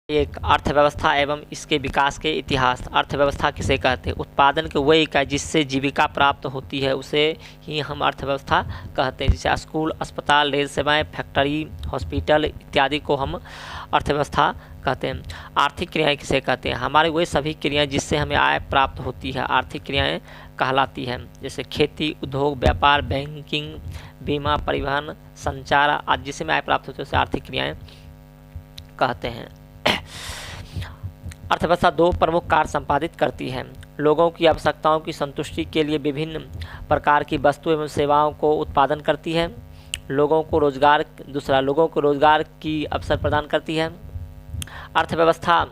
एक अर्थव्यवस्था एवं इसके विकास के इतिहास। अर्थव्यवस्था किसे कहते हैं? उत्पादन की वह इकाई जिससे जीविका प्राप्त होती है उसे ही हम अर्थव्यवस्था कहते हैं। जैसे स्कूल, अस्पताल, रेल सेवाएं, फैक्ट्री, हॉस्पिटल इत्यादि को हम अर्थव्यवस्था कहते हैं। आर्थिक क्रियाएं किसे कहते हैं? हमारे वही सभी क्रियाएं जिससे हमें आय प्राप्त होती है आर्थिक क्रियाएं कहलाती हैं। जैसे खेती, उद्योग, व्यापार, बैंकिंग, बीमा, परिवहन, संचार आदि जिससे हमें आय प्राप्त होती है उसे आर्थिक क्रियाएं कहते हैं। अर्थव्यवस्था दो प्रमुख कार्य संपादित करती है। लोगों की आवश्यकताओं की संतुष्टि के लिए विभिन्न प्रकार की वस्तु एवं सेवाओं को उत्पादन करती है। लोगों को रोजगार की अवसर प्रदान करती है। अर्थव्यवस्था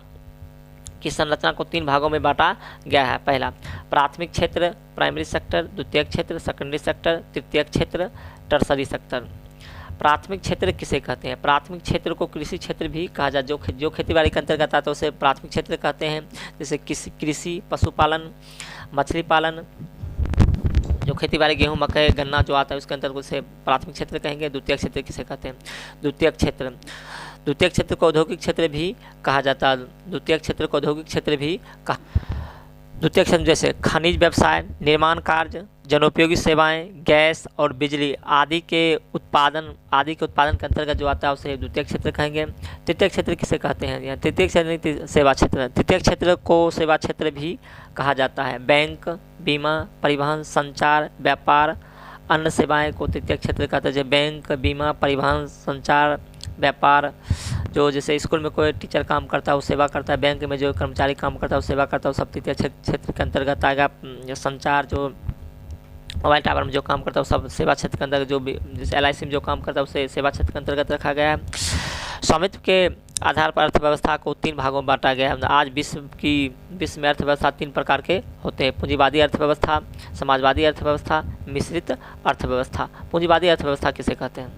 की संरचना को तीन भागों में बांटा गया है। पहला, प्राथमिक क्षेत्र, प्राइमरी सेक्टर, द्वितीयक क्षेत्र, सेकेंडरी सेक्टर, तृतीयक क्षेत्र, टर्सरी सेक्टर। प्राथमिक क्षेत्र किसे कहते हैं? प्राथमिक क्षेत्र को कृषि क्षेत्र भी कहा जाता है। जो खेती बाड़ी के अंतर्गत आता है उसे प्राथमिक क्षेत्र कहते हैं। जैसे कृषि, पशुपालन, मछली पालन, जो खेती बाड़ी, गेहूँ, मकई, गन्ना जो आता है उसके अंतर्गत उसे प्राथमिक क्षेत्र कहेंगे। द्वितीयक क्षेत्र किसे कहते हैं? द्वितीयक क्षेत्र को औद्योगिक क्षेत्र भी कहा जाता है। द्वितीयक क्षेत्र जैसे खनिज व्यवसाय, निर्माण कार्य, जनोपयोगी सेवाएं, गैस और बिजली आदि के उत्पादन के अंतर्गत जो आता है उसे द्वितीयक क्षेत्र कहेंगे। तृतीयक क्षेत्र किसे कहते हैं? या तृतीयक क्षेत्र सेवा क्षेत्र। तृतीयक क्षेत्र को सेवा क्षेत्र भी कहा जाता है। बैंक, बीमा, परिवहन, संचार, व्यापार, अन्य सेवाएं को तृतीयक क्षेत्र कहते हैं। जैसे बैंक, बीमा, परिवहन, संचार, व्यापार, जो जैसे स्कूल में कोई टीचर काम करता है वो सेवा करता है, बैंक में जो कर्मचारी काम करता है वो सेवा करता है, वो सब तृतीय क्षेत्र के अंतर्गत आएगा। संचार, जो मोबाइल टावर में जो काम करता है वो सब सेवा क्षेत्र के अंतर्गत, जो जैसे LIC में जो काम करता है उसे सेवा क्षेत्र के अंतर्गत रखा गया है। स्वामित्व के आधार पर अर्थव्यवस्था को तीन भागों में बांटा गया है। आज विश्व में अर्थव्यवस्था तीन प्रकार के होते हैं: पूंजीवादी अर्थव्यवस्था, समाजवादी अर्थव्यवस्था, मिश्रित अर्थव्यवस्था। पूंजीवादी अर्थव्यवस्था किसे कहते हैं?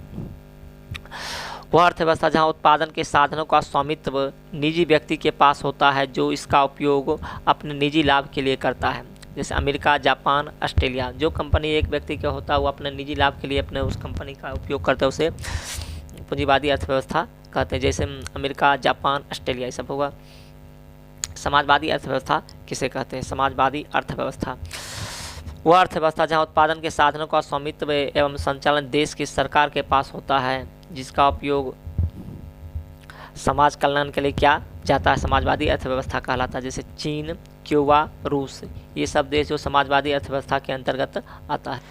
वह अर्थव्यवस्था जहां उत्पादन के साधनों का स्वामित्व निजी व्यक्ति के पास होता है जो इसका उपयोग अपने निजी लाभ के लिए करता है। जैसे अमेरिका, जापान, ऑस्ट्रेलिया। जो कंपनी एक व्यक्ति का होता है वो अपने निजी लाभ के लिए अपने उस कंपनी का उपयोग करता है, उसे पूंजीवादी अर्थव्यवस्था कहते हैं। जैसे अमेरिका, जापान, ऑस्ट्रेलिया ये सब होगा। समाजवादी अर्थव्यवस्था किसे कहते हैं? समाजवादी अर्थव्यवस्था वह अर्थव्यवस्था जहां उत्पादन के साधनों का स्वामित्व एवं संचालन देश की सरकार के पास होता है जिसका उपयोग समाज कल्याण के लिए किया जाता है, समाजवादी अर्थव्यवस्था कहलाता है। जैसे चीन, क्यूबा, रूस ये सब देश जो समाजवादी अर्थव्यवस्था के अंतर्गत आता है।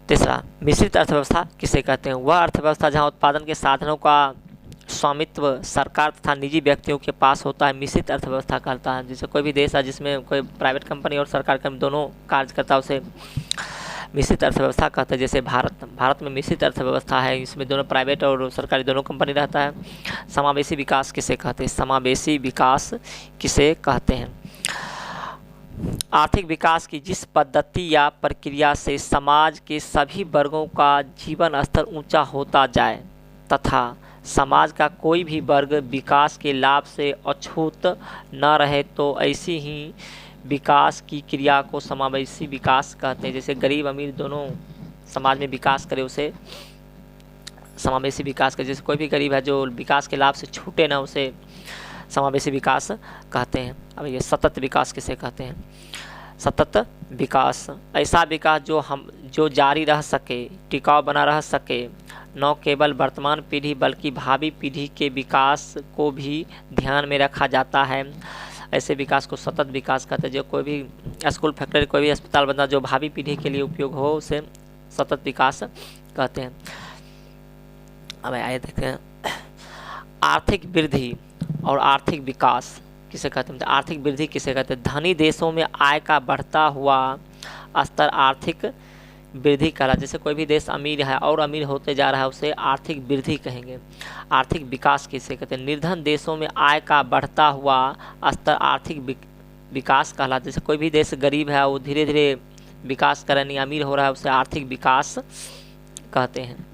तीसरा, मिश्रित अर्थव्यवस्था किसे कहते हैं? वह अर्थव्यवस्था जहां उत्पादन के साधनों का स्वामित्व सरकार तथा निजी व्यक्तियों के पास होता है मिश्रित अर्थव्यवस्था कहलाता है। जैसे कोई भी देश है जिसमें कोई प्राइवेट कंपनी और सरकार कंपनी दोनों कार्य करता है उसे मिश्रित अर्थव्यवस्था कहते हैं। जैसे भारत में मिश्रित अर्थव्यवस्था है, इसमें दोनों प्राइवेट और सरकारी दोनों कंपनी रहता है। समावेशी विकास किसे कहते हैं? समावेशी विकास किसे कहते हैं? आर्थिक विकास की जिस पद्धति या प्रक्रिया से समाज के सभी वर्गों का जीवन स्तर ऊंचा होता जाए तथा समाज का कोई भी वर्ग विकास के लाभ से अछूत न रहे तो ऐसी ही विकास की क्रिया को समावेशी विकास कहते हैं। जैसे गरीब अमीर दोनों समाज में विकास करे उसे समावेशी विकास कहते हैं। जैसे कोई भी गरीब है जो विकास के लाभ से छूटे ना उसे समावेशी विकास कहते हैं। अब ये सतत विकास किसे कहते हैं? सतत विकास ऐसा विकास जो जारी रह सके, टिकाऊ बना रह सके, न केवल वर्तमान पीढ़ी बल्कि भावी पीढ़ी के विकास को भी ध्यान में रखा जाता है। ऐसे विकास को सतत विकास कहते हैं। जो कोई भी स्कूल, फैक्ट्री, कोई भी अस्पताल बनता जो भावी पीढ़ी के लिए उपयोग हो उसे सतत विकास कहते हैं। अब आइए देखें आर्थिक वृद्धि और आर्थिक विकास किसे कहते हैं? आर्थिक वृद्धि किसे कहते हैं? धनी देशों में आय का बढ़ता हुआ स्तर आर्थिक वृद्धि कहला। जैसे कोई भी देश अमीर है और अमीर होते जा रहा है उसे आर्थिक वृद्धि कहेंगे। आर्थिक विकास किसे कहते हैं? निर्धन देशों में आय का बढ़ता हुआ स्तर आर्थिक विकास कहला। जैसे कोई भी देश गरीब है वो धीरे धीरे विकास कर रहा है, अमीर हो रहा है, उसे आर्थिक विकास कहते हैं।